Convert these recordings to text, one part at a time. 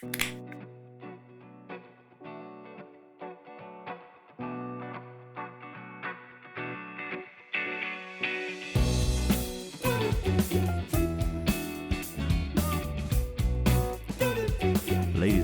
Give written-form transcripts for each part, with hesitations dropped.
Ladies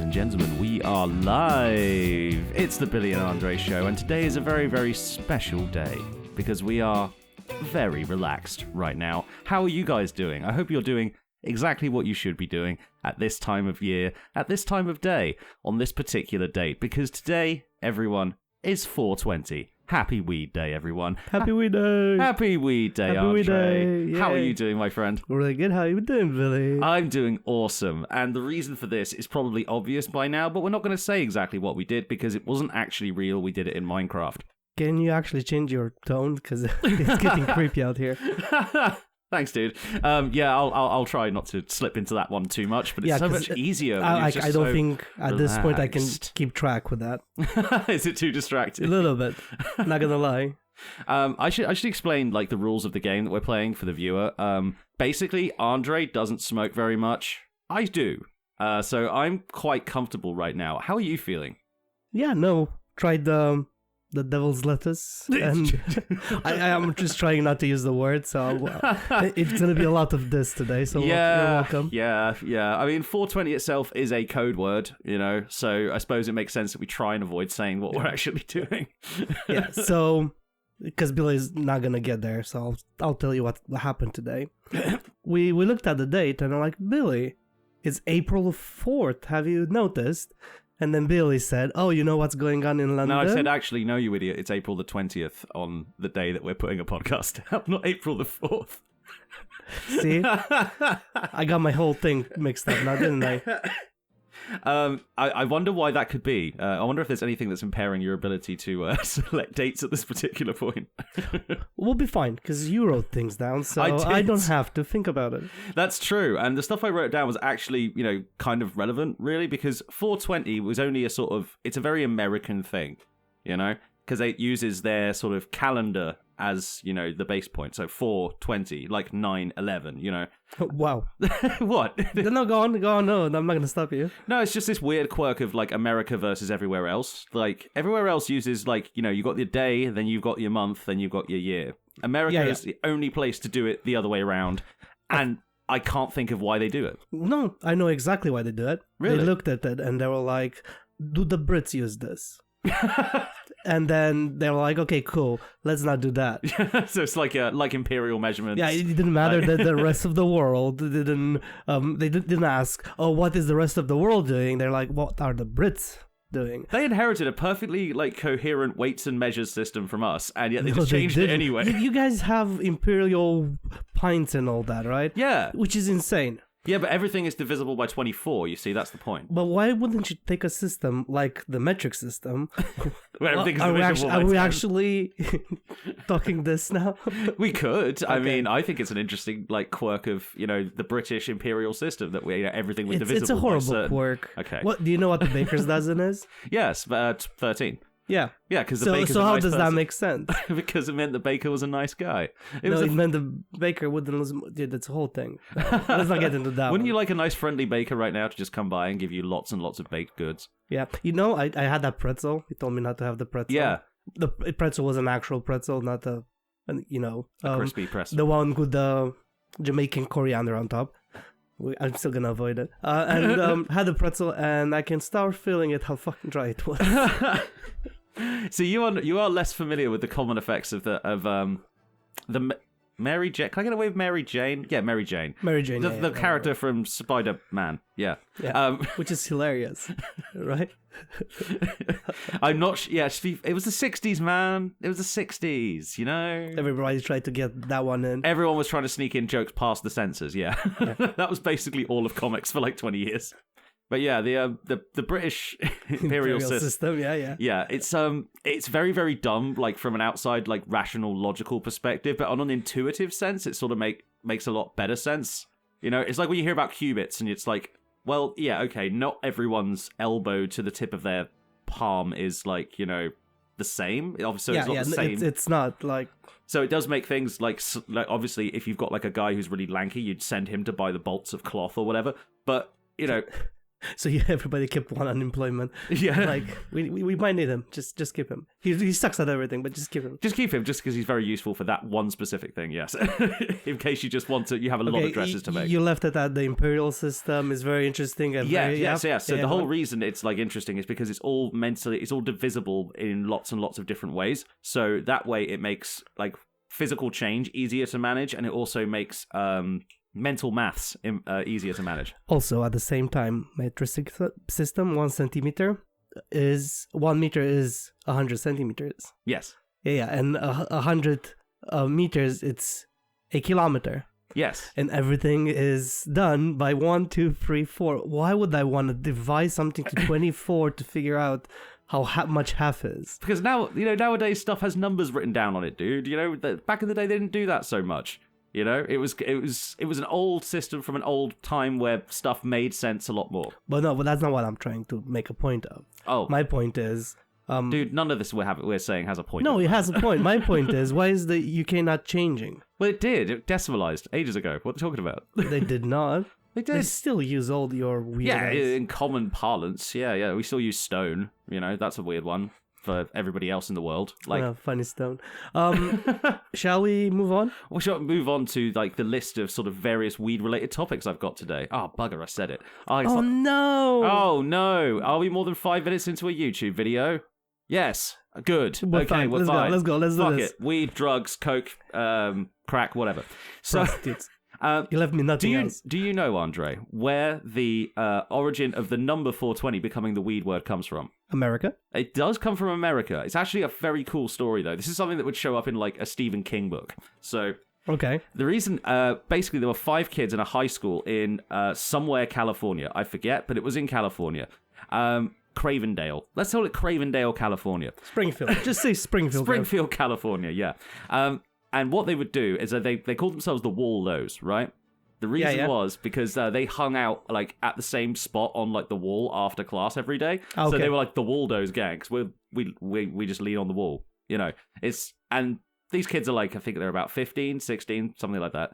and gentlemen, we are live. It's the Billy and Andre show, and today is a very, very special day because we are very relaxed right now. How are you guys doing? I hope you're doing exactly what you should be doing at this time of year, at this time of day, on this particular date, because today, everyone, is 420. Happy Weed Day, everyone. Happy Weed Day. Happy Weed Day, Happy Andre. Weed Day. How are Yay. you doing, my friend? Really good. How you doing, Billy? I'm doing awesome, and the reason for this is probably obvious by now, but we're not going to say exactly what we did because it wasn't actually real. We did it in Minecraft. Can you actually change your tone? Because it's getting creepy out here. Thanks, dude. Yeah, I'll try not to slip into that one too much, but it's so much easier. I don't think at this point I can keep track with that. Is it too distracting? A little bit. Not gonna lie. I should explain like the rules of the game that we're playing for the viewer. Basically, Andre doesn't smoke very much. I do. So I'm quite comfortable right now. How are you feeling? Yeah, no. Tried the devil's lettuce, and I am just trying not to use the word, so it's gonna be a lot of this today. So you're welcome. Yeah. I mean, 420 itself is a code word, you know. So I suppose it makes sense that we try and avoid saying what we're actually doing. Yeah. So because Billy's not gonna get there, so I'll tell you what happened today. We looked at the date, and I'm like, Billy, it's April 4th. Have you noticed? And then Billy said, oh, you know what's going on in London? No, I said, actually, no, you idiot. It's April the 20th on the day that we're putting a podcast out, not April the 4th. See? I got my whole thing mixed up now, didn't I? I wonder why that could be. I wonder if there's anything that's impairing your ability to select dates at this particular point. We'll be fine, because you wrote things down, so I I did. don't have to think about it. That's true, and the stuff I wrote down was actually, you know, kind of relevant, really, because 420 was only a sort of, it's a very American thing, you know, because it uses their sort of calendar as, you know, the base point. So 420, like 9/11, you know. Wow. What? No, go on. No, I'm not going to stop you. No, it's just this weird quirk of like America versus everywhere else. Like everywhere else uses like, you know, you got your day, then you've got your month, then you've got your year. America is the only place to do it the other way around. And I can't think of why they do it. No, I know exactly why they do it. Really? They looked at it and they were like, do the Brits use this? And then they were like, okay, cool, let's not do that. So it's like imperial measurements. Yeah, it didn't matter that the rest of the world didn't. They didn't ask, oh, what is the rest of the world doing? They're like, what are the Brits doing? They inherited a perfectly like coherent weights and measures system from us, and yet they just changed it anyway. You guys have imperial pints and all that, right? Yeah, which is insane. Yeah, but everything is divisible by 24, you see, that's the point. But why wouldn't you take a system like the metric system? Where everything is divisible by 10. Are we actually talking this now? We could. Okay. I mean, I think it's an interesting like quirk of, you know, the British imperial system that we, you know, everything was divisible. It's a horrible by certain... quirk. Okay. What do you know what the baker's dozen is? Yes, 13. Yeah. Yeah, because the baker's so a how nice does person. that make sense? Because it meant the baker was a nice guy. It meant the baker wouldn't lose. Dude, that's a whole thing. Let's not get into that. Wouldn't you like a nice friendly baker right now to just come by and give you lots and lots of baked goods? Yeah. You know, I had that pretzel. He told me not to have the pretzel. Yeah. The pretzel was an actual pretzel, not a crispy pretzel. The one with the Jamaican coriander on top. I'm still gonna avoid it. And had the pretzel, and I can start feeling it how fucking dry it was. So you are less familiar with the common effects of the Mary Jane. Can I get away with Mary Jane? Yeah, Mary Jane. Mary Jane. The character from Spider-Man. Yeah. Which is hilarious, right? I'm not. Yeah, it was the 60s, man. It was the 60s. You know. Everybody tried to get that one in. Everyone was trying to sneak in jokes past the censors. Yeah. That was basically all of comics for like 20 years. But yeah, the British imperial system. Yeah, it's very, very dumb, like from an outside, like rational, logical perspective. But on an intuitive sense, it sort of makes a lot better sense. You know, it's like when you hear about qubits, and it's like, well, yeah, okay, not everyone's elbow to the tip of their palm is like, you know, the same. Obviously, it's not the same. It's not like. So it does make things like obviously, if you've got like a guy who's really lanky, you'd send him to buy the bolts of cloth or whatever. But you know. So everybody kept one unemployment. Yeah. Like, we might need him. Just keep him. He sucks at everything, but just keep him. Just keep him, just because he's very useful for that one specific thing, yes. In case you just want to, you have a lot of dresses to make. You left it at the imperial system. Is very interesting. And Yes. So the whole reason it's like interesting is because it's all divisible in lots and lots of different ways. So that way it makes like physical change easier to manage, and it also makes mental maths easier to manage. Also, at the same time, metric system, 1 centimeter is 1 meter is 100 centimeters. Yes. Yeah, and 100 meters, it's a kilometer. Yes. And everything is done by 1, 2, 3, 4. Why would I want to divide something to 24 to figure out how much half is? Because now, nowadays stuff has numbers written down on it, dude. Back in the day they didn't do that so much. It was an old system from an old time where stuff made sense a lot more. But that's not what I'm trying to make a point of. Oh, my point is, dude, none of this we're saying has a point. No, it has a point. My point is, why is the UK not changing? Well, it did. It decimalized ages ago. What are you talking about? They did not. They did. They still use all your weird. Yeah, in common parlance. Yeah. We still use stone. That's a weird one for everybody else in the world. Like funny stone. Shall we move on? We shall move on to like the list of sort of various weed-related topics I've got today. Oh, bugger, I said it. No! Oh, no. Are we more than 5 minutes into a YouTube video? Yes. Good. We're fine. We're fine. Let's go. Let's do this. Fuck it. Weed, drugs, coke, crack, whatever. So, you left me nothing else. Do you know, Andre, where the origin of the number 420 becoming the weed word comes from? America? It does come from America. It's actually a very cool story, though. This is something that would show up in, like, a Stephen King book. So, okay. The reason, basically, there were 5 kids in a high school in somewhere California. I forget, but it was in California. Cravendale. Let's call it Cravendale, California. Springfield. Just say Springfield. Springfield, California, yeah. And what they would do is that they called themselves the Waldos, right? The reason was because they hung out like at the same spot on like the wall after class every day. Okay. So they were like the Waldos gang, because we just lean on the wall, and these kids are like, I think they're about 15, 16, something like that.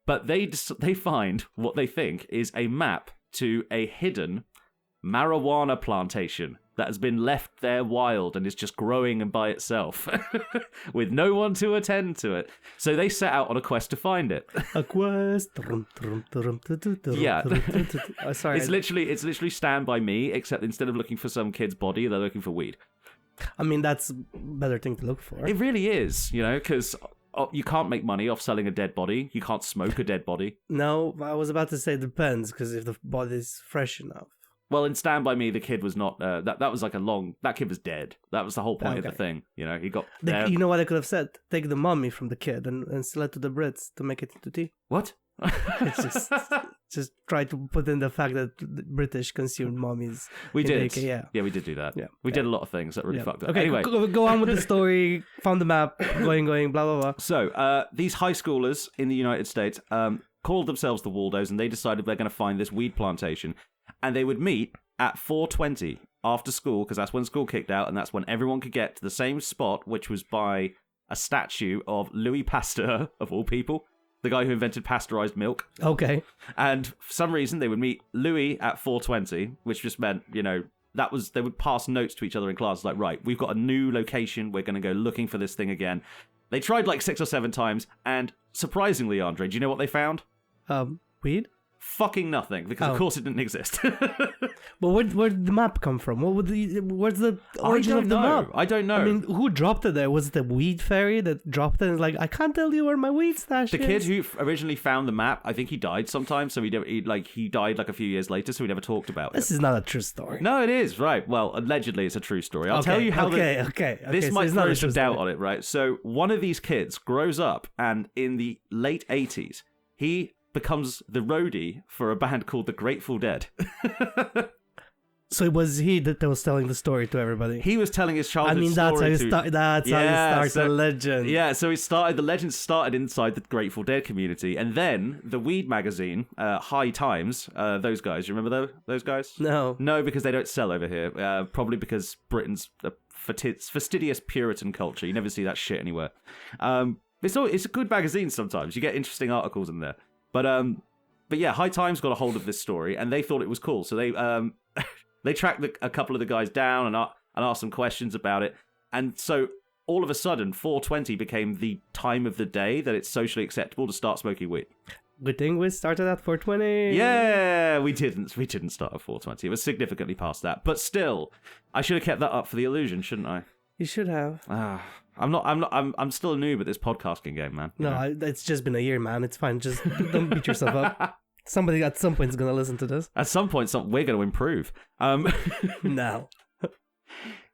But they find what they think is a map to a hidden marijuana plantation that has been left there wild and is just growing and by itself with no one to attend to it. So they set out on a quest to find it. A quest. Yeah. Sorry. It's literally Stand By Me, except instead of looking for some kid's body, they're looking for weed. I mean, that's a better thing to look for. It really is, because you can't make money off selling a dead body. You can't smoke a dead body. No, I was about to say it depends, because if the body's fresh enough. Well, in Stand By Me, the kid was not. That was like that kid was dead. That was the whole point of the thing. He got. You know what I could have said? Take the mummy from the kid and sell it to the Brits to make it into tea. What? It's just try to put in the fact that the British consumed mummies. We did. The UK, yeah, we did do that. Yeah, we did a lot of things that really fucked up. Okay, anyway, go on with the story. Found the map. Going. Blah blah blah. So these high schoolers in the United States called themselves the Waldos, and they decided they're going to find this weed plantation. And they would meet at 4:20 after school, because that's when school kicked out, and that's when everyone could get to the same spot, which was by a statue of Louis Pasteur, of all people, the guy who invented pasteurized milk. Okay. And for some reason, they would meet Louis at 4:20, which just meant, they would pass notes to each other in class, like, right, we've got a new location, we're going to go looking for this thing again. They tried like 6 or 7 times, and surprisingly, Andre, do you know what they found? Weed? Fucking nothing, because of course it didn't exist. But where did the map come from? Where's the origin of the map? I don't know. I mean, who dropped it there? Was it the weed fairy that dropped it and like, I can't tell you where my weed stash is? The kid who originally found the map, I think he died sometime, so he died like a few years later, so we never talked about it. This is not a true story. No, it is, right. Well, allegedly it's a true story. I'll tell you how this might throw some doubt on it, right? So one of these kids grows up, and in the late 80s, he becomes the roadie for a band called the Grateful Dead. So it was he that was telling the story to everybody. He was telling his childhood story. How you start the legend. Yeah, so the legend started inside the Grateful Dead community, and then the weed magazine, High Times, those guys, you remember those guys? No, because they don't sell over here. Probably because Britain's a fastidious Puritan culture. You never see that shit anywhere. It's a good magazine sometimes. You get interesting articles in there. But But yeah, High Times got a hold of this story, and they thought it was cool. So they they tracked a couple of the guys down and asked some questions about it. And so all of a sudden, 420 became the time of the day that it's socially acceptable to start smoking weed. Good thing we started at 420. Yeah, we didn't start at 420. It was significantly past that. But still, I should have kept that up for the illusion, shouldn't I? You should have. I'm still a noob at this podcasting game, man. No, it's just been a year, man. It's fine. Just don't beat yourself up. Somebody at some point is going to listen to this. At some point, we're going to improve. No.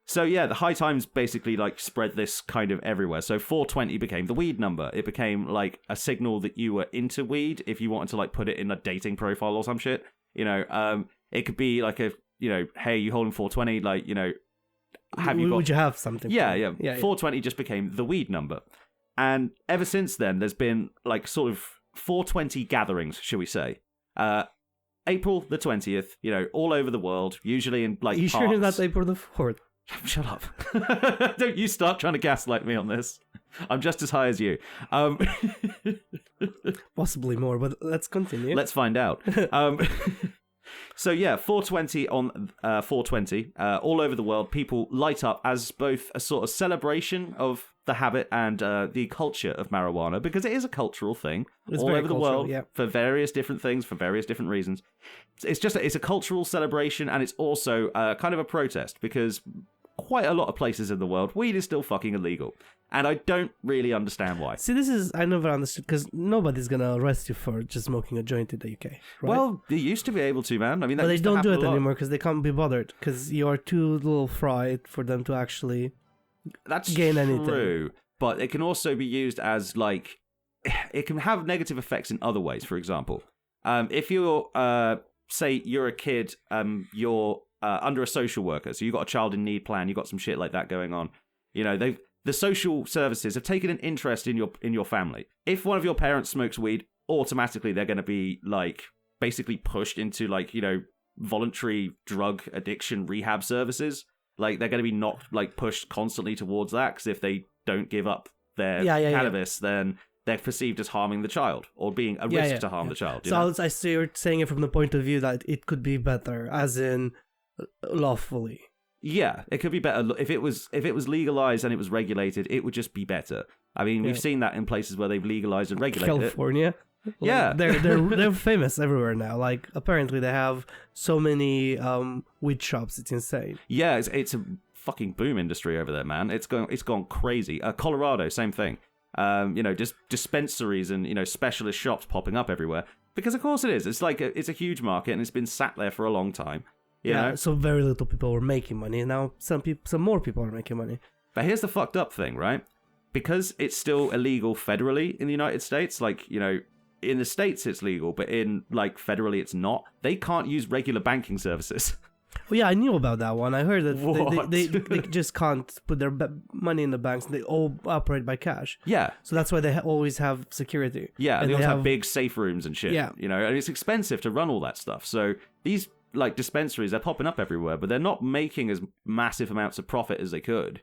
So yeah, the High Times basically like spread this kind of everywhere. So 420 became the weed number. It became like a signal that you were into weed if you wanted to like put it in a dating profile or some shit. It could be like hey, you holding 420? Like, would you have something? Yeah. 420 just became the weed number. And ever since then, there's been like sort of 420 gatherings, shall we say. April the 20th, all over the world, usually in like you parks. Sure that's April the 4th? Shut up. Don't you start trying to gaslight me on this. I'm just as high as you. Possibly more, but let's continue. Let's find out. So yeah, 420 on 420, all over the world, people light up as both a sort of celebration of the habit and the culture of marijuana, because it is a cultural thing all over the world for various different things, for various different reasons. It's a cultural celebration, and it's also kind of a protest, because quite a lot of places in the world, weed is still fucking illegal. And I don't really understand why. See, I never understood, because nobody's going to arrest you for just smoking a joint in the UK, right? Well, they used to be able to, man. I mean, but they don't do it anymore because they can't be bothered, because you're too little fried for them to actually gain anything. That's true, but it can also be used as, like, it can have negative effects in other ways, for example. If you're, say, you're a kid, you're under a social worker, so you've got a child in need plan, you've got some shit like that going on, the social services have taken an interest in your family. If one of your parents smokes weed, automatically they're going to be like basically pushed into like, voluntary drug addiction rehab services. Like they're going to be like pushed constantly towards that, because if they don't give up their cannabis, then they're perceived as harming the child or being a risk to harm the child. So I see you're saying it from the point of view that it could be better, as in lawfully. Yeah, it could be better. If it was legalized and it was regulated, it would just be better. I mean, we've seen that in places where they've legalized and regulated California. Yeah. They're famous everywhere now. Like, apparently they have so many weed shops, it's insane. Yeah, it's a fucking boom industry over there, man. It's gone crazy. Colorado, same thing. Just dispensaries and, specialist shops popping up everywhere. Because of course it is. It's like it's a huge market, and it's been sat there for a long time. You know? So very little people were making money, and now some more people are making money. But here's the fucked up thing, right? Because it's still illegal federally in the United States, like, in the States it's legal, but in, like, federally it's not. They can't use regular banking services. Well, yeah, I knew about that one. I heard that they just can't put their money in the banks. They all operate by cash. Yeah. So that's why they always have security. Yeah, and they always have big safe rooms and shit. Yeah. And it's expensive to run all that stuff. So these, like, dispensaries, they're popping up everywhere, but they're not making as massive amounts of profit as they could,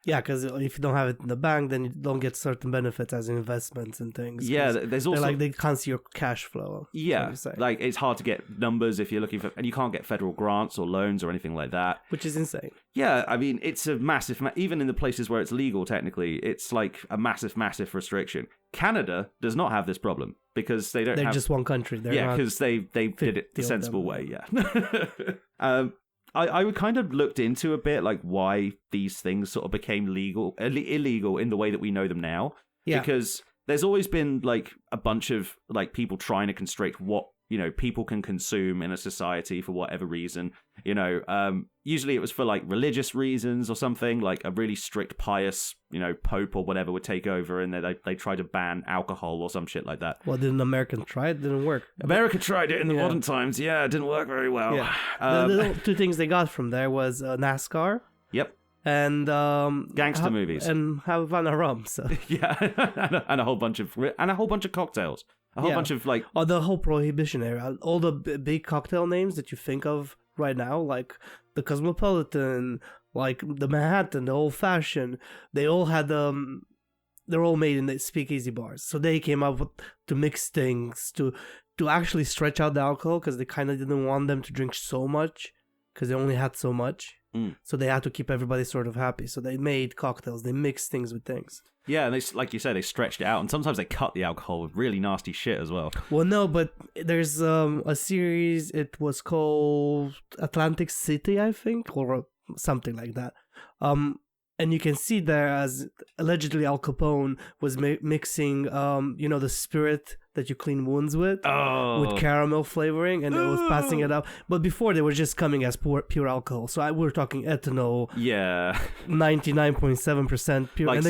Yeah, because if you don't have it in the bank, then you don't get certain benefits as investments and things. Yeah, there's also they can't see your cash flow. Yeah, like it's hard to get numbers if you're looking for, and you can't get federal grants or loans or anything like that, which is insane. Yeah, I mean it's a massive, even in the places where it's legal technically, it's like a massive restriction. Canada does not have this problem because they're just one country. Because they did it the sensible way. Yeah. I kind of looked into a bit like why these things sort of became illegal in the way that we know them now. Yeah. Because there's always been like a bunch of like people trying to constrict what, people can consume in a society for whatever reason. Usually it was for like religious reasons or something, like a really strict pious, pope or whatever would take over and they try to ban alcohol or some shit like that. Well, didn't America try it? Didn't work. America tried it in the modern times. Yeah, it didn't work very well. Yeah. The two things they got from there was NASCAR. Yep. And gangster movies and Havana rum. So yeah, and a whole bunch of cocktails. A whole bunch of like the whole Prohibition era, all the big cocktail names that you think of right now, like the Cosmopolitan, like the Manhattan, the Old Fashioned, they all had they're all made in the speakeasy bars. So they came up to mix things, to to actually stretch out the alcohol because they kind of didn't want them to drink so much because they only had so much. So they had to keep everybody sort of happy. So they made cocktails. They mixed things with things. Yeah, and they, like you said, they stretched it out. And sometimes they cut the alcohol with really nasty shit as well. Well, no, but there's a series. It was called Atlantic City, I think, or something like that. And you can see there as allegedly Al Capone was mixing, the spirit that you clean wounds with caramel flavoring, and it was passing it up. But before they were just coming as pure alcohol. So we're talking ethanol. Yeah. 99.7% pure. Like,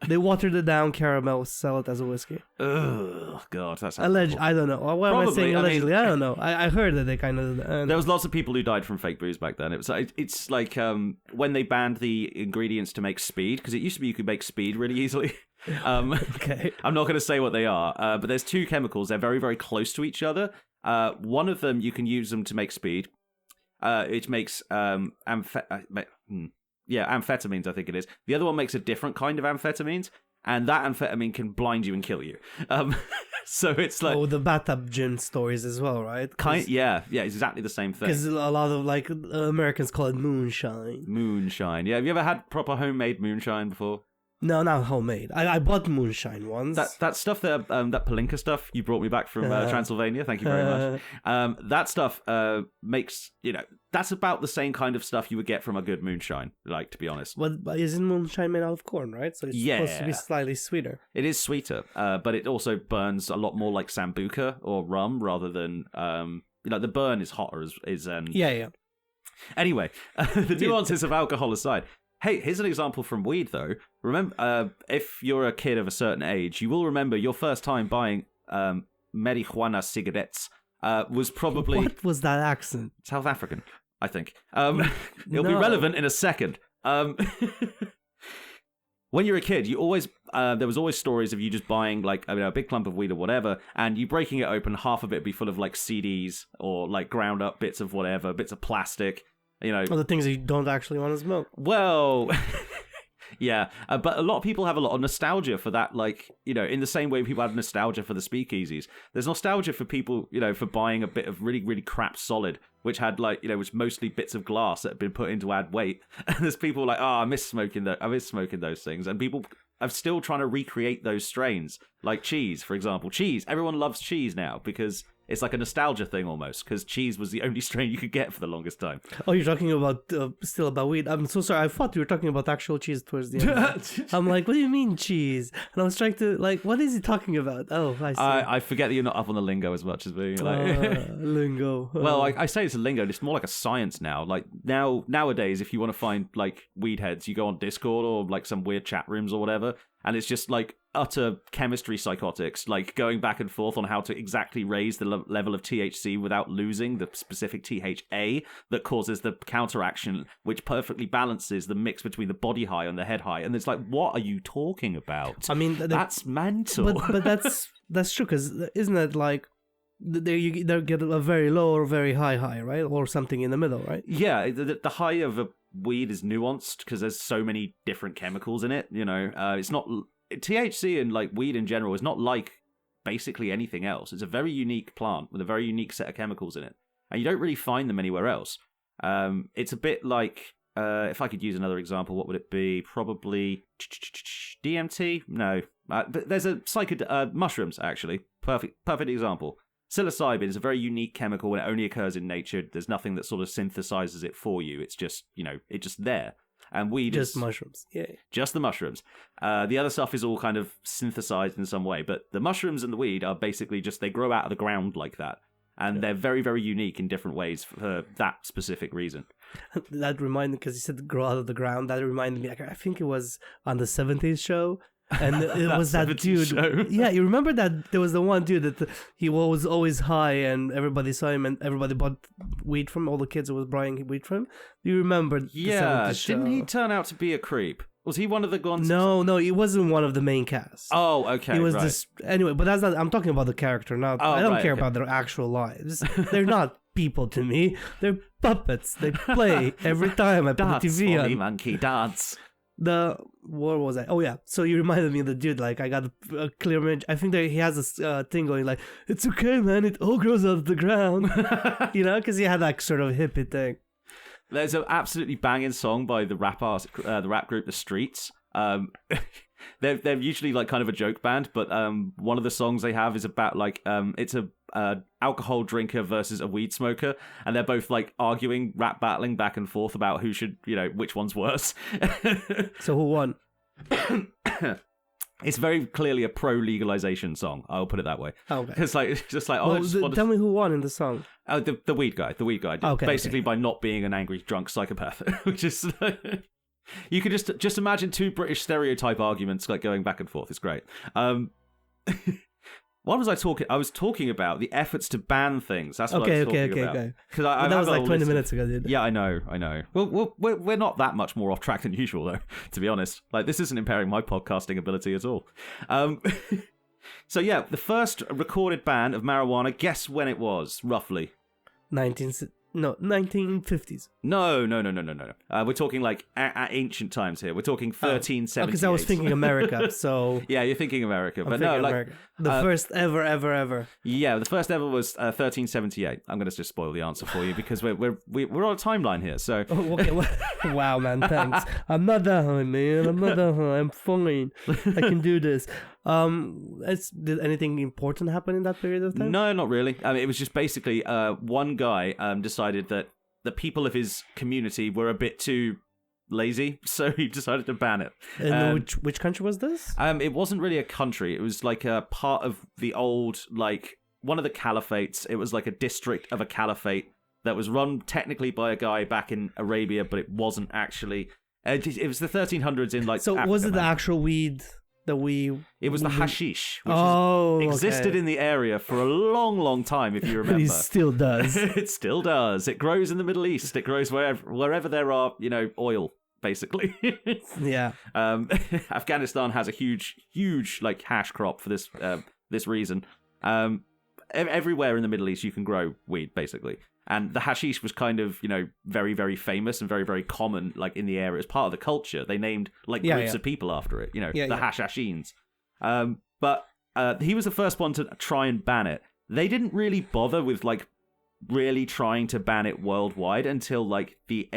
and they watered it down, caramel, sell it as a whiskey. Oh, God. That's I don't know. Why am I saying allegedly? I don't know. I heard that they kind of... there was lots of people who died from fake booze back then. It's like when they banned the ingredients to make speed, because it used to be you could make speed really easily. Okay. I'm not going to say what they are, but there's two chemicals. They're very, very close to each other. One of them, you can use them to make speed. It makes amphetamines, I think it is. The other one makes a different kind of amphetamines, and that amphetamine can blind you and kill you. So it's like... Oh, the bathtub gin stories as well, right? Yeah, it's exactly the same thing. Because a lot of, Americans call it moonshine. Moonshine, yeah. Have you ever had proper homemade moonshine before? No, not homemade. I bought moonshine once. That stuff there, that Palinka stuff you brought me back from Transylvania. Thank you very much. That stuff makes, that's about the same kind of stuff you would get from a good moonshine, to be honest. But isn't moonshine made out of corn, right? So it's supposed to be slightly sweeter. It is sweeter, but it also burns a lot more like Sambuca or rum rather than, the burn is hotter. Yeah. Anyway, the nuances of alcohol aside. Hey, here's an example from weed, though. Remember, if you're a kid of a certain age, you will remember your first time buying marijuana cigarettes was probably... What was that accent? South African, I think. It'll be relevant in a second. When you're a kid, you always there was always stories of you just buying a big clump of weed or whatever, and you breaking it open, half of it be full of CDs or ground up bits of whatever, bits of plastic. All the things that you don't actually want to smoke. Well, yeah, but a lot of people have a lot of nostalgia for that, in the same way people have nostalgia for the speakeasies. There's nostalgia for people, for buying a bit of really, really crap solid, which had was mostly bits of glass that had been put in to add weight. And there's people I miss smoking those things. And people are still trying to recreate those strains, like cheese, for example. Cheese, everyone loves cheese now because... It's like a nostalgia thing almost, because cheese was the only strain you could get for the longest time. Oh, you're talking about still about weed. I'm so sorry. I thought you were talking about actual cheese towards the end. I'm like, what do you mean cheese? And I was trying to what is he talking about? Oh, I see. I forget that you're not up on the lingo as much as me. Lingo. Well, I say it's a lingo. It's more like a science now. Nowadays, if you want to find weed heads, you go on Discord or some weird chat rooms or whatever, and it's just utter chemistry psychotics, going back and forth on how to exactly raise the level of THC without losing the specific THA that causes the counteraction, which perfectly balances the mix between the body high and the head high. And it's what are you talking about? I mean, that's mental. But that's true, because isn't it they get a very low or very high, right? Or something in the middle, right? Yeah, the high of a weed is nuanced because there's so many different chemicals in it. It's not... THC and weed in general is not like basically anything else. It's a very unique plant with a very unique set of chemicals in it, and you don't really find them anywhere else. It's a bit like if I could use another example, what would it be? Probably DMT. No, but there's a mushrooms actually. Perfect example. Psilocybin is a very unique chemical and it only occurs in nature. There's nothing that sort of synthesizes it for you. It's just it's just there. And weed just mushrooms. Yeah. Just the mushrooms. The other stuff is all kind of synthesized in some way, but the mushrooms and the weed are basically just, they grow out of the ground like that. And they're very, very unique in different ways for that specific reason. That reminded, because you said grow out of the ground, that reminded me, I think it was on the 70s show. And it was that dude. Show. Yeah, you remember that there was the one dude that he was always high, and everybody saw him, and everybody bought weed from all the kids that was buying weed from him. Do you remember? Yeah, didn't he turn out to be a creep? Was he one of the ones? No, he wasn't one of the main cast. Oh, okay. He was this anyway, but that's not. I'm talking about the character, not. I don't care about their actual lives. They're not people to me. They're puppets. They play every time I put the TV on. Monkey dance. What was I? Oh yeah, so you reminded me of the dude. Like I got a clear image. I think that he has this thing going like, "It's okay, man. It all grows out of the ground," you know, because he had that sort of hippie thing. There's an absolutely banging song by the rap group The Streets. They're usually like kind of a joke band, but one of the songs they have is about like it's a alcohol drinker versus a weed smoker, and they're both like arguing, rap battling back and forth about who should, which one's worse. So who won? It's very clearly a pro legalization song. I'll put it that way. Okay. It's just like tell me who won in the song. Oh, the weed guy. The weed guy. Okay, basically by not being an angry drunk psychopath, which is. You could just imagine two British stereotype arguments like going back and forth. It's great. What was I talking? I was talking about the efforts to ban things. That's what I was talking about. Okay. Because that was like 20 minutes ago, dude. Yeah, I know. Well, we're not that much more off track than usual, though. To be honest, like this isn't impairing my podcasting ability at all. So yeah, the first recorded ban of marijuana. Guess when it was, roughly. 1950s. No. We're talking like ancient times here. We're talking 1378. Because I was thinking America, so... Yeah, you're thinking America. But no, like... America. The first ever. Yeah, the first ever was 1378. I'm going to just spoil the answer for you because we're on a timeline here, so... Oh, okay. Wow, man, thanks. I'm not that high, man. I'm fine. I can do this. Did anything important happen in that period of time? No, not really. I mean, it was just basically one guy decided that the people of his community were a bit too lazy, so he decided to ban it. And which country was this? It wasn't really a country. It was like a part of the old, like, one of the caliphates. It was like a district of a caliphate that was run technically by a guy back in Arabia, but it wasn't actually. It was the 1300s in, like, So Africa, was it the actual weed... It was the hashish, which existed in the area for a long, long time, if you remember. It still does. It still does. It grows in the Middle East. It grows wherever there are, oil, basically. Yeah. Afghanistan has a huge, like, hash crop for this reason. Everywhere in the Middle East you can grow weed, basically. And the hashish was kind of, very, very famous and very, very common, like, in the area. As part of the culture. They named, like, groups of people after it, the Hashashines. But he was the first one to try and ban it. They didn't really bother with, like, really trying to ban it worldwide until, like, the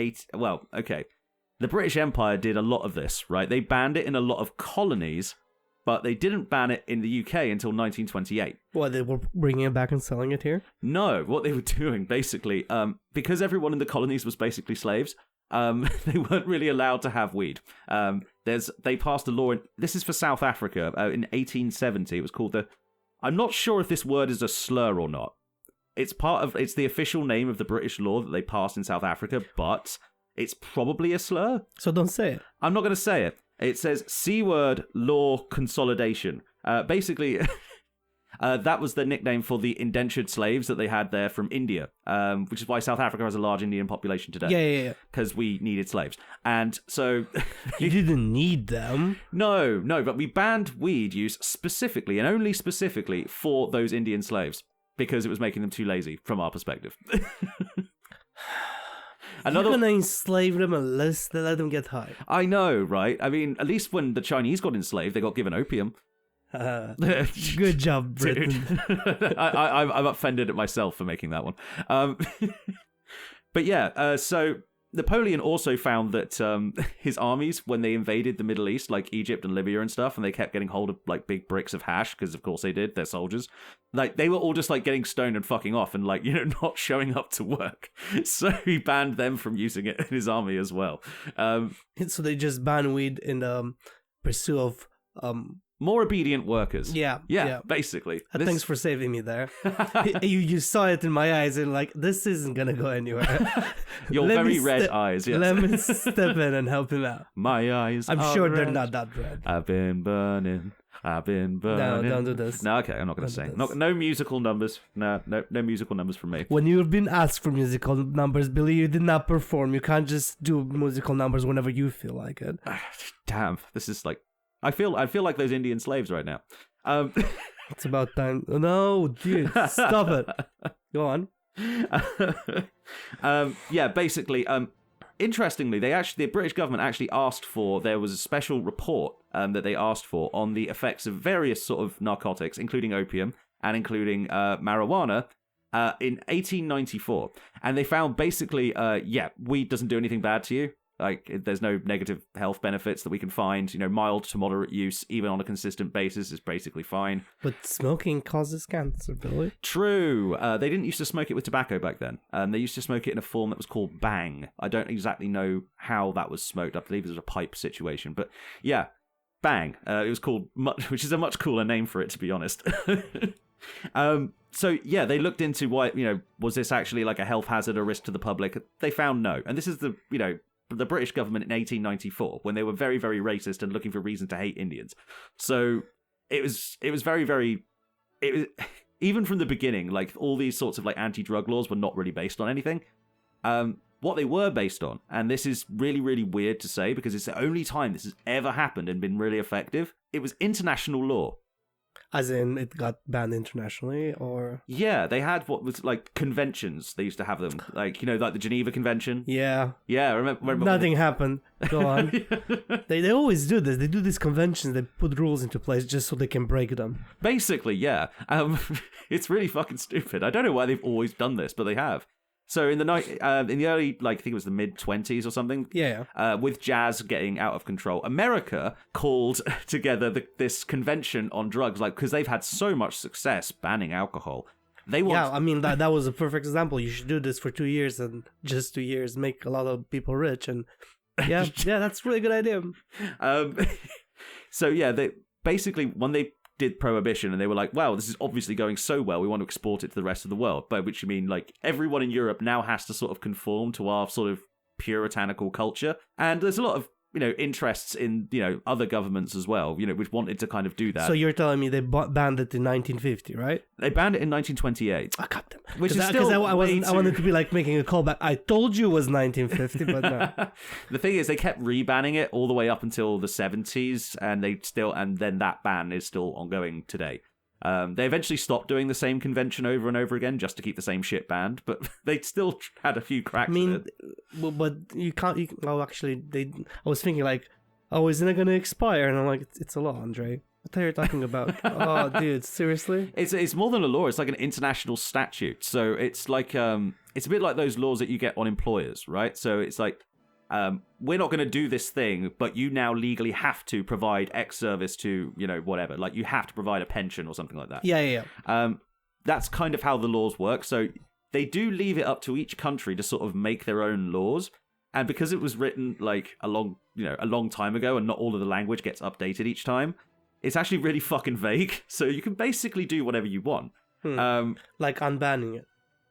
British Empire did a lot of this, right? They banned it in a lot of colonies, but they didn't ban it in the UK until 1928. What, they were bringing it back and selling it here? No, what they were doing, basically, because everyone in the colonies was basically slaves, they weren't really allowed to have weed. They passed a law, this is for South Africa, in 1870. It was called I'm not sure if this word is a slur or not. It's the official name of the British law that they passed in South Africa, but it's probably a slur. So don't say it. I'm not going to say it. It says C-word law consolidation. Basically, that was the nickname for the indentured slaves that they had there from India, which is why South Africa has a large Indian population today. Yeah. Because we needed slaves. And so... You didn't need them. No, but we banned weed use specifically, and only specifically, for those Indian slaves, because it was making them too lazy, from our perspective. You're going to enslave them unless they let them get high. I know, right? I mean, at least when the Chinese got enslaved, they got given opium. Good job, Britain. I'm offended at myself for making that one. But yeah, so Napoleon also found that his armies, when they invaded the Middle East, like Egypt and Libya and stuff, and they kept getting hold of like big bricks of hash, because of course they did, they're soldiers, like they were all just like getting stoned and fucking off and like, not showing up to work. So he banned them from using it in his army as well. So they just banned weed in the pursuit of... more obedient workers. Yeah. Basically. Thanks for saving me there. You saw it in my eyes and like, this isn't going to go anywhere. Your very red eyes, yes. Let me step in and help him out. My eyes I'm sure red. They're not that red. I've been burning. No, don't do this. No, okay, I'm not going to sing. No musical numbers. No musical numbers from me. When you've been asked for musical numbers, Billy, you did not perform. You can't just do musical numbers whenever you feel like it. Damn, this is like... I feel like those Indian slaves right now. It's about time. No, dude, stop it. Go on. Yeah, basically, interestingly, the British government actually asked for, there was a special report that they asked for on the effects of various sort of narcotics, including opium and including marijuana, in 1894. And they found basically, weed doesn't do anything bad to you. Like, there's no negative health benefits that we can find. Mild to moderate use, even on a consistent basis, is basically fine. But smoking causes cancer, Billy. True. They didn't used to smoke it with tobacco back then. They used to smoke it in a form that was called bang. I don't exactly know how that was smoked. I believe it was a pipe situation. But yeah, bang. It was called, which is a much cooler name for it, to be honest. So yeah, they looked into why, was this actually like a health hazard or risk to the public? They found no. And this is the British government in 1894, when they were very, very racist and looking for reason to hate Indians. So it was very, very, even from the beginning, like all these sorts of like anti-drug laws were not really based on anything. What they were based on, and this is really, really weird to say because it's the only time this has ever happened and been really effective, it was international law. As in, it got banned internationally, or? Yeah, they had what was like conventions. They used to have them, like like the Geneva Convention. Yeah. Yeah, remember nothing happened. Go on. They always do this. They do these conventions. They put rules into place just so they can break them. Basically, yeah. It's really fucking stupid. I don't know why they've always done this, but they have. So in the early, like I think it was the mid-20s or something, with jazz getting out of control, America called together this convention on drugs, like because they've had so much success banning alcohol. I mean that was a perfect example. You should do this for 2 years and just 2 years make a lot of people rich, and yeah, that's a really good idea. So yeah, they basically when they did prohibition and they were like, wow, this is obviously going so well, we want to export it to the rest of the world, by which you mean like everyone in Europe now has to sort of conform to our sort of puritanical culture. And there's a lot of interests in other governments as well, which wanted to kind of do that. So you're telling me they banned it in 1950, right? They banned it in 1928. I got them. Which is still I wanted to be like making a callback. I told you it was 1950, but no. The thing is, they kept re-banning it all the way up until the 70s, and then that ban is still ongoing today. They eventually stopped doing the same convention over and over again just to keep the same shit banned, but they still had a few cracks in it. But you can't... actually, I was thinking like, isn't it going to expire? And I'm like, it's a law, Andre. What are you talking about? Oh, dude, seriously? It's more than a law. It's like an international statute. So it's like... it's a bit like those laws that you get on employers, right? So it's like... we're not going to do this thing, but you now legally have to provide X service to, whatever. Like, you have to provide a pension or something like that. Yeah. That's kind of how the laws work. So they do leave it up to each country to sort of make their own laws. And because it was written, like, a long time ago and not all of the language gets updated each time, it's actually really fucking vague. So you can basically do whatever you want. Like unbanning it.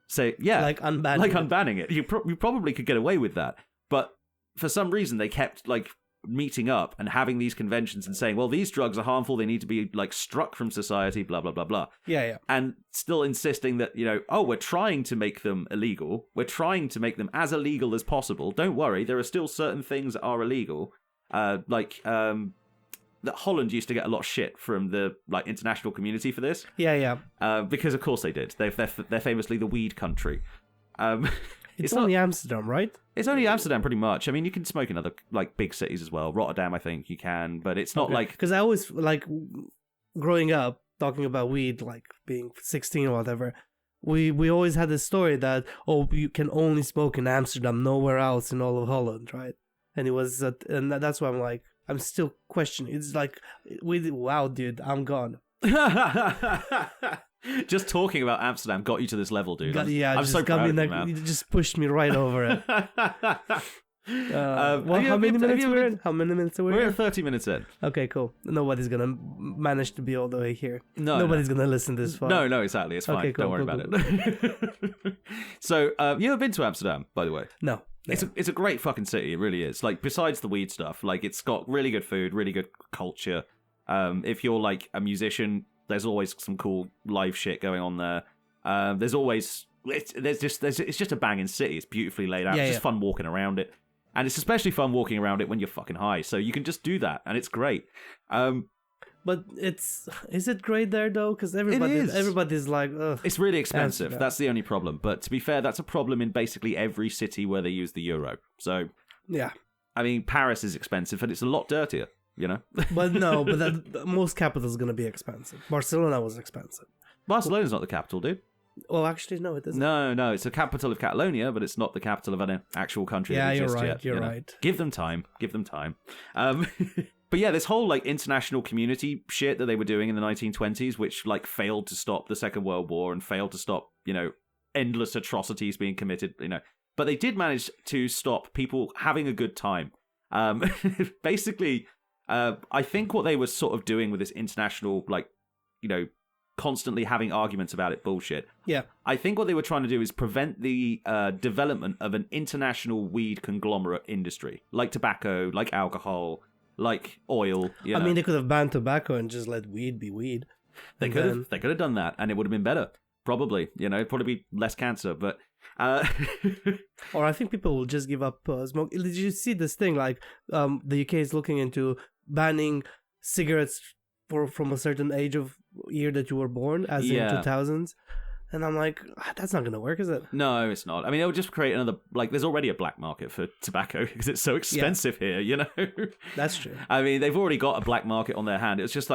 So, yeah. Like unbanning it. You probably could get away with that. But for some reason, they kept, like, meeting up and having these conventions and saying, well, these drugs are harmful, they need to be, like, struck from society, blah, blah, blah, blah. Yeah. And still insisting that, we're trying to make them illegal. We're trying to make them as illegal as possible. Don't worry, there are still certain things that are illegal. That Holland used to get a lot of shit from the, like, international community for this. Yeah. Because, of course, they did. They're famously the weed country. It's only Amsterdam, right? It's only Amsterdam, pretty much. I mean, you can smoke in other, like, big cities as well. Rotterdam, I think you can, but it's not like... Because I always, like, growing up, talking about weed, like, being 16 or whatever, we always had this story that, you can only smoke in Amsterdam, nowhere else in all of Holland, right? And it was, and that's why I'm like, I'm still questioning. It's like, wow, dude, I'm gone. Just talking about Amsterdam got you to this level, dude. I'm so proud of you, man. You just pushed me right over it. How many minutes are we in? We're at 30 minutes in. Okay, cool. Nobody's gonna manage to be all the way here. Nobody's gonna listen this far. No, exactly. It's fine. Okay, cool, Don't worry about it. So, you ever been to Amsterdam, by the way? No. It's a great fucking city. It really is. Like, besides the weed stuff, like, it's got really good food, really good culture. If you're like a musician, there's always some cool live shit going on there. There's always it's just a banging city. It's beautifully laid out. It's just fun walking around it, and it's especially fun walking around it when you're fucking high. So you can just do that, and it's great. But is it great there though? Because everybody's like, ugh. It's really expensive. That's the only problem. But to be fair, that's a problem in basically every city where they use the euro. So Yeah. I mean, Paris is expensive, and it's a lot dirtier, you know? But no, most capitals going to be expensive. Barcelona was expensive. Barcelona's not the capital, dude. Well, actually, no, it isn't. No, it's the capital of Catalonia, but it's not the capital of an actual country that exists yet. You're right. Give them time. But yeah, this whole like international community shit that they were doing in the 1920s, which like failed to stop the Second World War and failed to stop, endless atrocities being committed, But they did manage to stop people having a good time. Basically, I think what they were sort of doing with this international, constantly having arguments about it bullshit. Yeah. I think what they were trying to do is prevent the development of an international weed conglomerate industry, like tobacco, like alcohol, like oil. I mean, they could have banned tobacco and just let weed be weed. They could have done that, and it would have been better. Probably, it'd probably be less cancer, but... Or I think people will just give up smoke. Did you see this thing, the UK is looking into banning cigarettes from a certain age of year that you were born, as in 2000s? And I'm like, that's not going to work, is it? No, it's not. I mean, it would just create another... there's already a black market for tobacco because it's so expensive here, That's true. I mean, they've already got a black market on their hand. It's just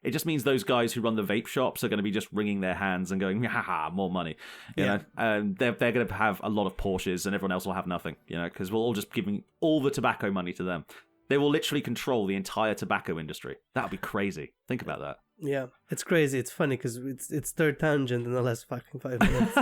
it just means those guys who run the vape shops are going to be just wringing their hands and going, ha, more money. You know? And they're going to have a lot of Porsches and everyone else will have nothing, because we're all just giving all the tobacco money to them. They will literally control the entire tobacco industry. That would be crazy. Think about that. Yeah, it's crazy. It's funny because it's third tangent in the last fucking 5 minutes.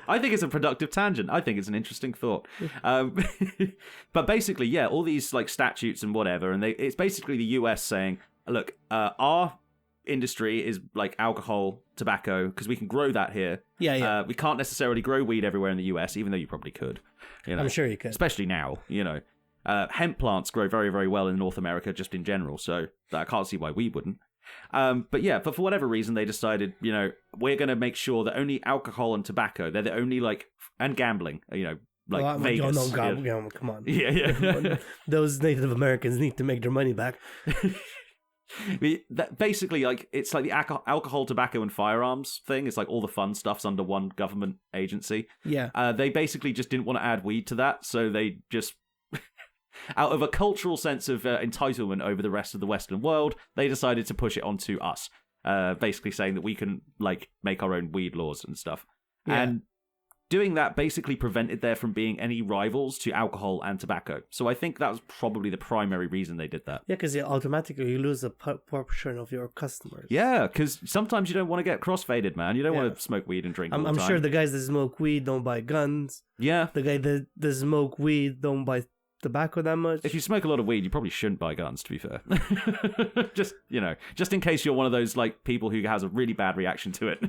I think it's a productive tangent. I think it's an interesting thought. But basically, all these statutes and whatever, and it's basically the US saying, look, our industry is like alcohol, tobacco, because we can grow that here. Yeah. We can't necessarily grow weed everywhere in the US, even though you probably could. I'm sure you could. Especially now, hemp plants grow very, very well in North America just in general, so I can't see why we wouldn't. But for whatever reason, they decided, we're going to make sure that only alcohol and tobacco, they're the only, and gambling, Vegas. Come on. Yeah. Those Native Americans need to make their money back. Basically, it's like the alcohol, tobacco, and firearms thing. It's like all the fun stuff's under one government agency. Yeah. They basically just didn't want to add weed to that, so they just... out of a cultural sense of entitlement over the rest of the Western world, they decided to push it onto us, basically saying that we can make our own weed laws and stuff. Yeah. And doing that basically prevented there from being any rivals to alcohol and tobacco. So I think that was probably the primary reason they did that. Yeah, because automatically you lose a portion of your customers. Yeah, because sometimes you don't want to get crossfaded, man. You don't want to smoke weed and drink all the time. I'm sure the guys that smoke weed don't buy guns. Yeah. The guy that smoke weed don't buy tobacco that much. If you smoke a lot of weed, you probably shouldn't buy guns, to be fair. just in case you're one of those people who has a really bad reaction to it.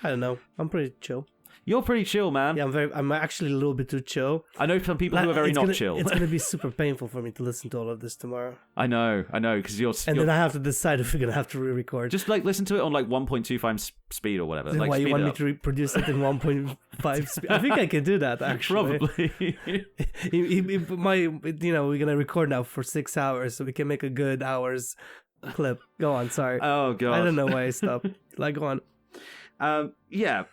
I don't know. I'm pretty chill. You're pretty chill, man. Yeah, I'm actually a little bit too chill. I know some people who are very not chill. It's going to be super painful for me to listen to all of this tomorrow. I know, because you're... then I have to decide if we're going to have to re-record. Just listen to it on 1.25 speed or whatever. Why you want me to reproduce it in 1.5 speed? I think I can do that, actually. Probably. We're going to record now for 6 hours, so we can make a good hour's clip. Go on, sorry. Oh, God. I don't know why I stopped. Go on. Yeah.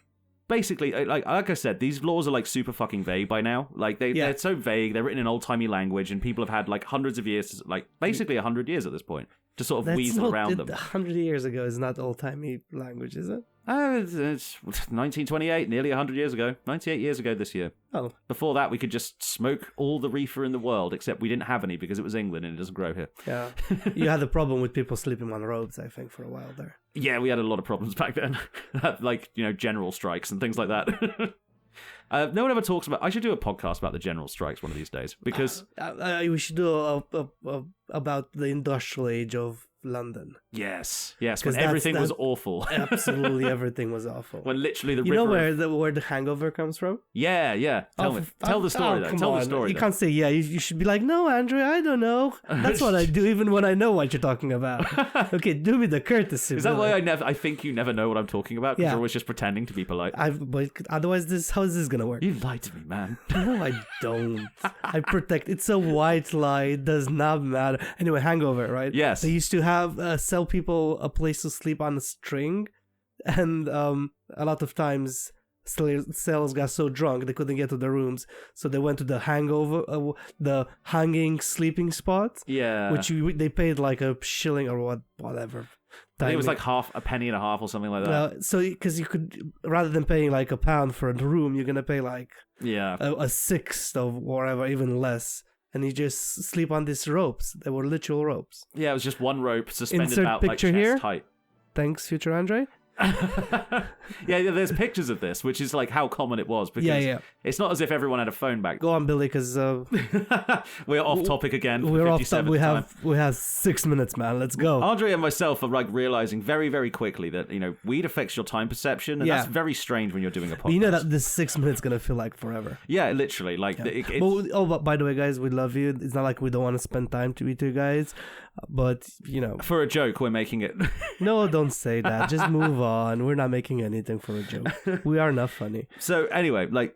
Basically, like I said, these laws are super fucking vague by now. They're so vague. They're written in old-timey language, and people have had hundreds of years, basically 100 years at this point, to sort of weasel around them. 100 years ago is not old-timey language, is it? It's 1928, nearly 100 years ago. 98 years ago this year. Oh. Before that, we could just smoke all the reefer in the world, except we didn't have any because it was England and it doesn't grow here. Yeah. You had a problem with people sleeping on roads, I think, for a while there. Yeah, we had a lot of problems back then. General strikes and things like that. No one ever talks about... I should do a podcast about the general strikes one of these days, because... we should do about the industrial age of London. Yes, when everything was awful. Absolutely everything was awful. When literally the where the hangover comes from? Yeah. Tell the story, though. Tell the story. You can't say, you should be like, no, Andrew, I don't know. That's what I do, even when I know what you're talking about. Okay, do me the courtesy. Is that why I think you never know what I'm talking about? Because you're always just pretending to be polite. But otherwise, how is this going to work? You lied to me, man. No, I don't. I protect. It's a white lie. It does not matter. Anyway, hangover, right? Yes. They used to have sell people a place to sleep on a string, and a lot of times Cells got so drunk they couldn't get to their rooms, so they went to the the hanging sleeping spot. Yeah, which they paid like a shilling or whatever. I think it was like a penny and a half or something like that. So because you could, rather than paying like £1 for a room, you're gonna pay like a sixth of whatever, even less. And you just sleep on these ropes. They were literal ropes. Yeah, it was just one rope suspended Insert about picture like chest here. height. Thanks, future Andre. yeah, there's pictures of this, which is like how common it was. Because it's not as if everyone had a phone back. Go on, Billy, because we're off topic again. We're off topic. We have 6 minutes, man. Let's go. Andre and myself are like realizing very, very quickly that weed affects your time perception, and that's very strange when you're doing a podcast. But you know that this 6 minutes gonna feel like forever. Yeah, literally. Like, but by the way, guys, we love you. It's not like we don't want to spend time with you guys, but for a joke, we're making it. No, don't say that. Just move on. We're not making anything for a joke. We are not funny. So anyway, like,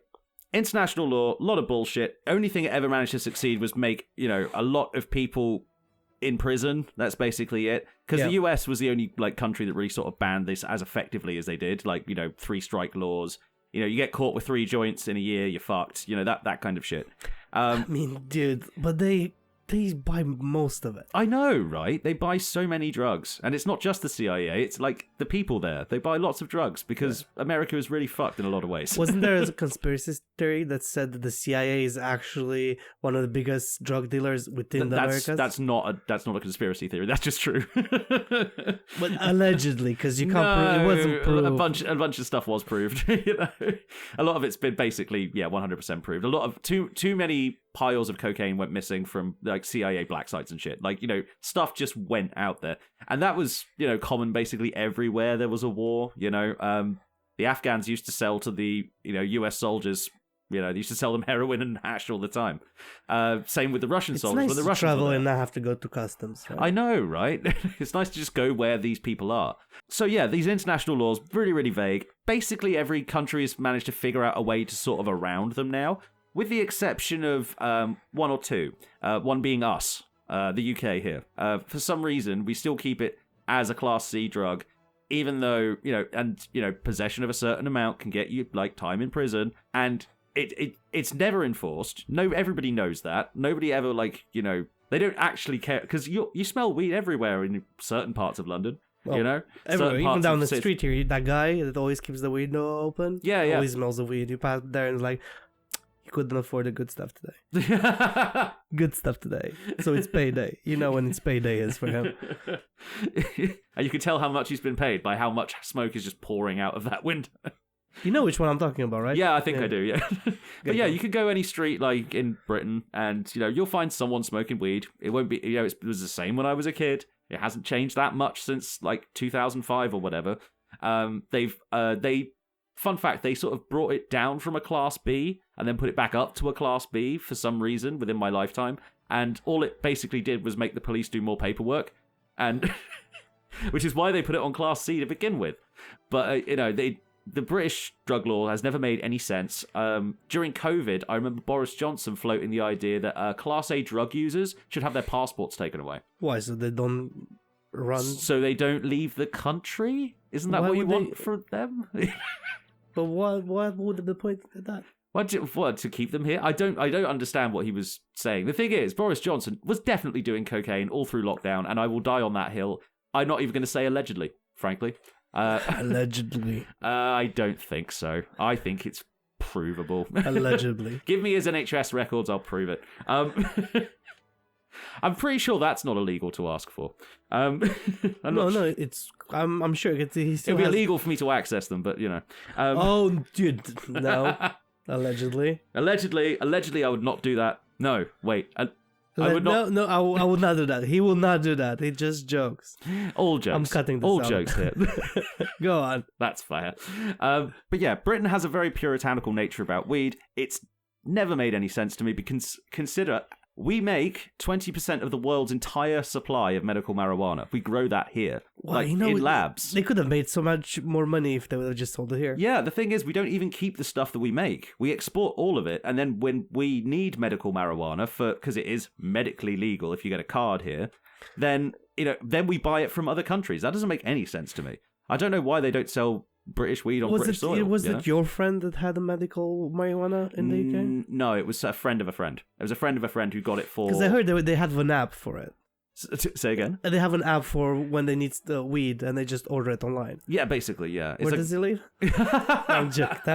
international law, a lot of bullshit. Only thing it ever managed to succeed was make, a lot of people in prison. That's basically it. Because the US was the only like country that really sort of banned this as effectively as they did. Like, 3-strike laws. You get caught with 3 joints in a year, you're fucked. That kind of shit. I mean, dude, but they buy most of it. I know, right? They buy so many drugs. And it's not just the CIA, it's like the people there. They buy lots of drugs because America is really fucked in a lot of ways. Wasn't there a conspiracy theory that said that the CIA is actually one of the biggest drug dealers within the Americas? That's not a conspiracy theory. That's just true. But allegedly, because you can't prove it. Wasn't proved. A bunch of stuff was proved. A lot of it's been basically 100% proved. A lot of too many piles of cocaine went missing from like CIA black sites and shit. Like, stuff just went out there. And that was, common basically everywhere there was a war. The Afghans used to sell to the, US soldiers, they used to sell them heroin and hash all the time. Same with the Russian soldiers. Nice when the Russians travel and not have to go to customs. Right? I know, right? It's nice to just go where these people are. So yeah, these international laws, really, really vague. Basically, every country has managed to figure out a way to sort of around them now. With the exception of one or two, one being us, the UK here. For some reason, we still keep it as a Class C drug, even though, possession of a certain amount can get you, like, time in prison, and it's never enforced. No, everybody knows that. Nobody ever, like, they don't actually care, because you smell weed everywhere in certain parts of London. Everywhere, even down the street here, that guy that always keeps the window open, always smells the weed. You pass there and it's like, you couldn't afford the good stuff today. Good stuff today. So it's payday. When it's payday is for him. And you can tell how much he's been paid by how much smoke is just pouring out of that window. You know which one I'm talking about, right? Yeah, I think I do, yeah. But yeah, you could go any street, like, in Britain, and, you'll find someone smoking weed. It won't be, it was the same when I was a kid. It hasn't changed that much since, like, 2005 or whatever. Fun fact, they sort of brought it down from a Class B and then put it back up to a Class B for some reason within my lifetime. And all it basically did was make the police do more paperwork, and which is why they put it on Class C to begin with. But, the British drug law has never made any sense. During COVID, I remember Boris Johnson floating the idea that Class A drug users should have their passports taken away. Why? So they don't run? So they don't leave the country? Isn't that what you want for them? But what would the point of that? What, to keep them here? I don't understand what he was saying. The thing is, Boris Johnson was definitely doing cocaine all through lockdown, and I will die on that hill. I'm not even going to say allegedly, frankly. Allegedly. I don't think so. I think it's provable. Allegedly. Give me his NHS records, I'll prove it. I'm pretty sure that's not illegal to ask for. It's. I'm sure it'll be illegal for me to access them, but oh, dude, no. Allegedly, I would not do that. No, wait. I would not. No, I would not do that. He will not do that. He just jokes. All jokes. I'm cutting this all out. Jokes here. Go on. That's fair. But yeah, Britain has a very puritanical nature about weed. It's never made any sense to me because consider we make 20% of the world's entire supply of medical marijuana. We grow that here, in labs. They could have made so much more money if they would have just sold it here. Yeah, the thing is, we don't even keep the stuff that we make. We export all of it, and then when we need medical marijuana because it is medically legal if you get a card here, then we buy it from other countries. That doesn't make any sense to me. I don't know why they don't sell British weed on British soil. Was it your friend that had a medical marijuana in the UK? No, it was a friend of a friend. It was a friend of a friend who got it for... Because I heard they had an app for it. Say again? They have an app for when they need the weed and they just order it online. Yeah, basically, yeah. Where does he live? That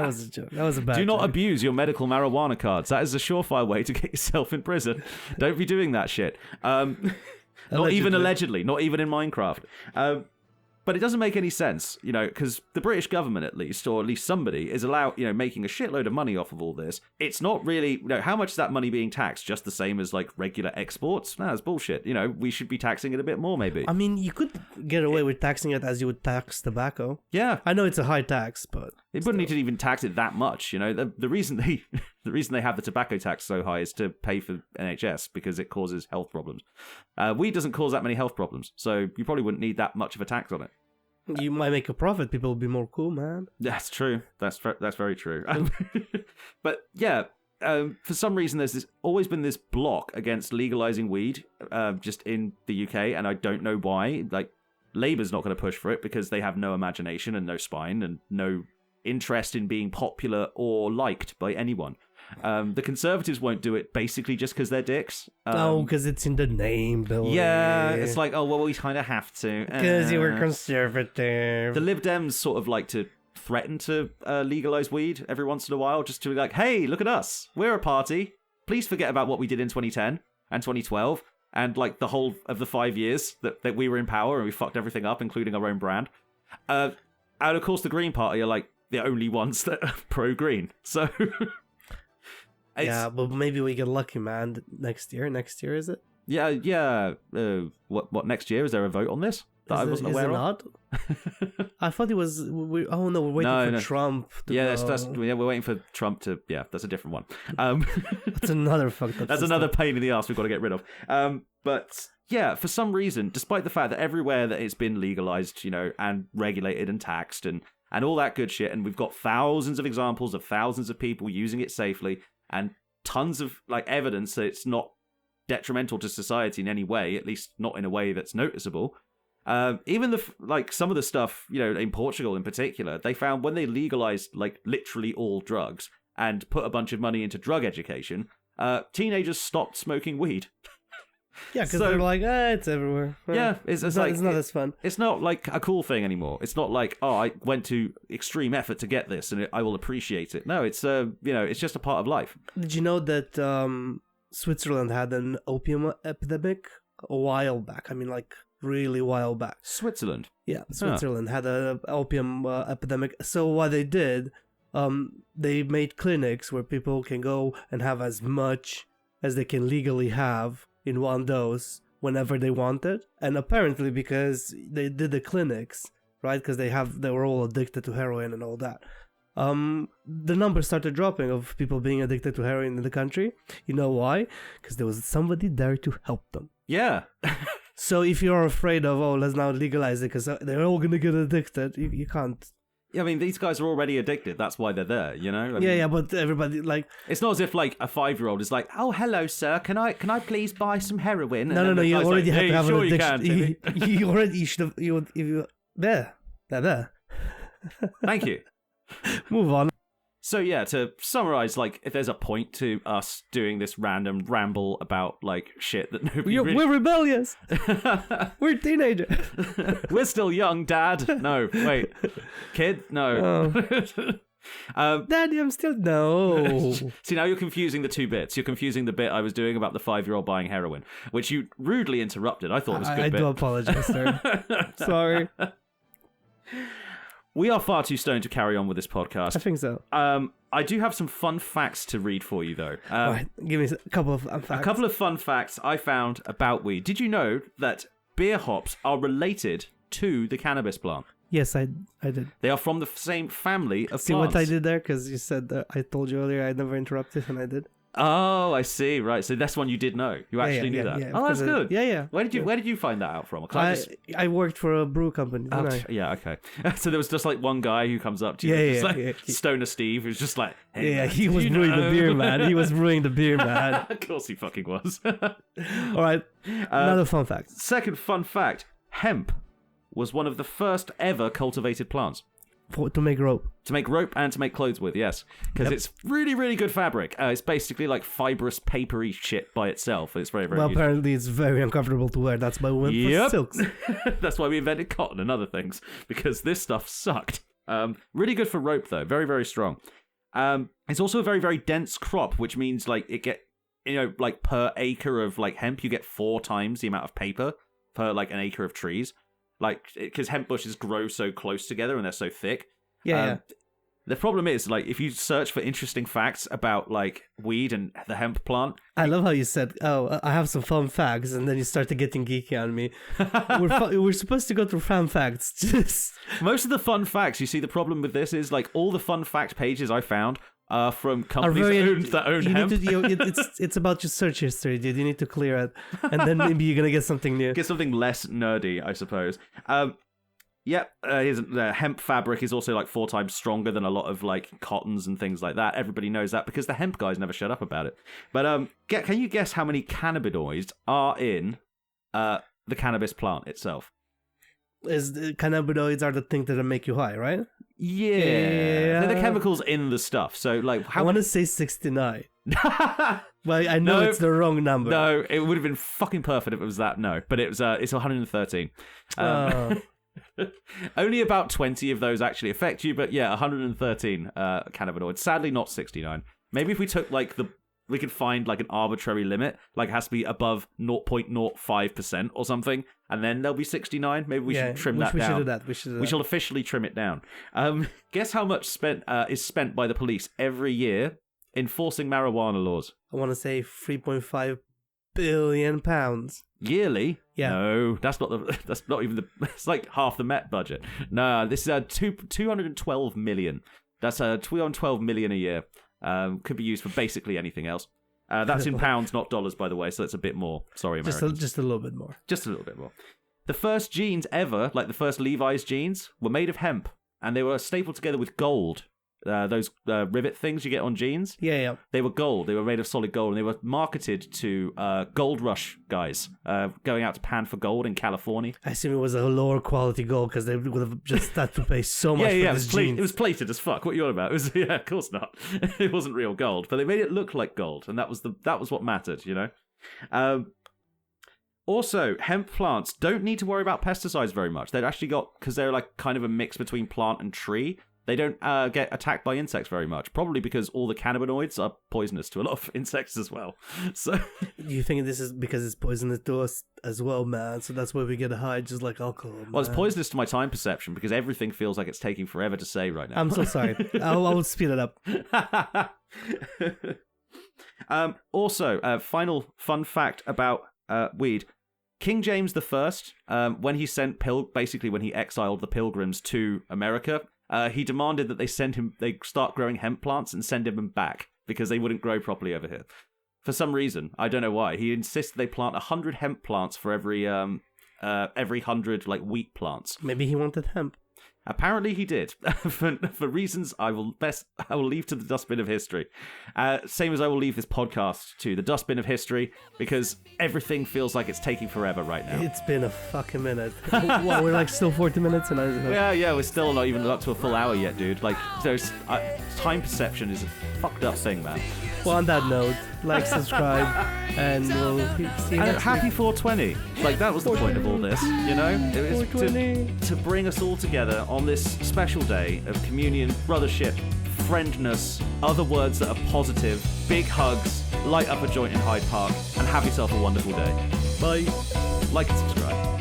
was a joke. That was a bad Do not joke. abuse your medical marijuana cards. That is a surefire way to get yourself in prison. Don't be doing that shit. Not even allegedly. Not even in Minecraft. But it doesn't make any sense, because the British government, at least, or at least somebody, is making a shitload of money off of all this. It's not really, how much is that money being taxed? Just the same as, like, regular exports? No, that's bullshit. We should be taxing it a bit more, maybe. I mean, you could get away with taxing it as you would tax tobacco. Yeah. I know it's a high tax, but... It wouldn't need to even tax it that much, The reason they have the tobacco tax so high is to pay for NHS, because it causes health problems. Weed doesn't cause that many health problems, so you probably wouldn't need that much of a tax on it. You might make a profit. People will be more cool, man. That's true. That's very true. But yeah, for some reason, there's always been this block against legalizing weed, just in the UK, and I don't know why. Like, Labour's not going to push for it because they have no imagination and no spine and no interest in being popular or liked by anyone. The Conservatives won't do it basically just because they're dicks. Because it's in the name, Billy. Yeah, it's like, oh, well, we kind of have to. Because you were conservative. The Lib Dems sort of like to threaten to legalise weed every once in a while, just to be like, hey, look at us. We're a party. Please forget about what we did in 2010 and 2012 and like the whole of the 5 years that we were in power and we fucked everything up, including our own brand. And of course, the Green Party are like the only ones that are pro-green. So... Yeah, but maybe we get lucky, man. Next year, is it? Yeah. What next year? Is there a vote on this that I wasn't aware of? Not? I thought it was. We're waiting for Trump. We're waiting for Trump to. Yeah, that's a different one. That's another fucked up. That's another pain in the ass we've got to get rid of. But yeah, for some reason, despite the fact that everywhere that it's been legalized, and regulated and taxed and all that good shit, and we've got thousands of examples of thousands of people using it safely. And tons of like evidence that it's not detrimental to society in any way, at least not in a way that's noticeable. Even some of the stuff, in Portugal in particular, they found when they legalized like literally all drugs and put a bunch of money into drug education, teenagers stopped smoking weed. Yeah, because they're like, it's everywhere. Yeah, it's not as fun. It's not like a cool thing anymore. It's not like, oh, I went to extreme effort to get this and I will appreciate it. No, it's it's just a part of life. Did you know that Switzerland had an opium epidemic a while back? I mean, like really while back. Switzerland? Yeah, Switzerland had an opium epidemic. So what they did, they made clinics where people can go and have as much as they can legally have in one dose whenever they wanted. And apparently because they did the clinics, right, because they were all addicted to heroin and all that, the numbers started dropping of people being addicted to heroin in the country. You know why? Because there was somebody there to help them. Yeah. So if you're afraid of, let's now legalize it because they're all gonna get addicted, you can't. Yeah, I mean, these guys are already addicted. That's why they're there, I mean, but everybody, like... It's not as if, like, a 5-year-old is like, oh, hello, sir, can I please buy some heroin? No, you already have to have an addiction. You should have... There. Thank you. Move on. So, yeah, to summarize, like, if there's a point to us doing this random ramble about, like, shit that nobody We're rebellious. We're teenagers. We're still young, Dad. No, wait. Kid? No. Daddy, I'm still... No. See, now you're confusing the two bits. You're confusing the bit I was doing about the 5-year-old buying heroin, which you rudely interrupted. I thought it was a good bit. I do apologize, sir. Sorry. We are far too stoned to carry on with this podcast. I think so. I do have some fun facts to read for you, though. Right, give me a couple of fun facts. A couple of fun facts I found about weed. Did you know that beer hops are related to the cannabis plant? Yes, I did. They are from the same family of plants. See what I did there? Because you said that I told you earlier I never interrupted, and I did. Oh, I see. Right. So that's one you did know. You actually knew that. Yeah, oh, that's good. Yeah. Where did you find that out from? I worked for a brew company. Yeah. Okay. So there was just like one guy who comes up to you, Stoner Steve, who's just like, hey, he was brewing the beer, man. He was brewing the beer, man. Of course he fucking was. All right. Another fun fact. Second fun fact: hemp was one of the first ever cultivated plants. To make rope. To make rope and to make clothes with, yes. Because it's really, really good fabric. It's basically like fibrous, papery shit by itself. It's very, very useful. Apparently it's very uncomfortable to wear. That's why we went for silks. That's why we invented cotton and other things. Because this stuff sucked. Really good for rope, though. Very, very strong. It's also a very, very dense crop, which means like like per acre of like hemp, you get 4 times the amount of paper per like an acre of trees. Like, because hemp bushes grow so close together and they're so thick. Yeah. The problem is, like, if you search for interesting facts about, like, weed and the hemp plant... I love how you said, I have some fun facts, and then you started getting geeky on me. We're supposed to go through fun facts. Just Most of the fun facts, you see, the problem with this is, like, all the fun fact pages I found are from companies that own hemp. It's about your search history, dude. You need to clear it, and then maybe you're going to get something new. Get something less nerdy, I suppose. Hemp fabric is also like 4 times stronger than a lot of like cottons and things like that. Everybody knows that because the hemp guys never shut up about it. But can you guess how many cannabinoids are in the cannabis plant itself? Cannabinoids are the things that make you high, right? Yeah. They're the chemicals in the stuff. So like, I want to say 69. Well, I know it's the wrong number. No, it would have been fucking perfect if it was that. No, but it's 113. Only about 20 of those actually affect you, but yeah, 113 cannabinoids. Sadly, not 69. Maybe if we took we could find like an arbitrary limit, like it has to be above 0.05% or something, and then there'll be 69. Maybe we should trim that down. We shall officially trim it down. Guess how much is spent by the police every year enforcing marijuana laws? I want to say 3.5 billion pounds. Yearly? Yeah. No, that's not even it's like half the Met budget. No, this is 212 million. That's 212 million a year. Could be used for basically anything else. That's in pounds, not dollars, by the way, so it's a bit more. Sorry, Americans. Just a little bit more. Just a little bit more. The first jeans ever, like the first Levi's jeans, were made of hemp, and they were stapled together with gold. Those rivet things you get on jeans. Yeah. They were gold. They were made of solid gold, and they were marketed to gold rush guys going out to pan for gold in California. I assume it was a lower quality gold because they would have just had to pay so much for this jeans. It was plated as fuck. What are you on about? It was, of course not. It wasn't real gold, but they made it look like gold, and that was what mattered, you know. Also, hemp plants don't need to worry about pesticides very much. They've actually because they're like kind of a mix between plant and tree. They don't get attacked by insects very much, probably because all the cannabinoids are poisonous to a lot of insects as well. So, you think this is because it's poisonous to us as well, man? So that's why we get high, just like alcohol. Man. Well, it's poisonous to my time perception because everything feels like it's taking forever to say right now. I'm so sorry. I will speed it up. Also, final fun fact about weed. King James I, when he exiled the Pilgrims to America, he demanded that they start growing hemp plants and send him back because they wouldn't grow properly over here. For some reason, I don't know why. He insisted they plant 100 hemp plants for every 100 like wheat plants. Maybe he wanted hemp. Apparently he did, for reasons I will leave to the dustbin of history. Same as I will leave this podcast to the dustbin of history, because everything feels like it's taking forever right now. It's been a fucking minute. What, we're like still 40 minutes? Yeah, we're still not even up to a full hour yet, dude. Like, time perception is a fucked up thing, man. Well, on that note, like, subscribe, and we'll see you next happy week. 420. Like, that was the point of all this, you know? It was to bring us all together on this special day of communion, brothership, friendness, other words that are positive, big hugs, light up a joint in Hyde Park, and have yourself a wonderful day. Bye. Like and subscribe.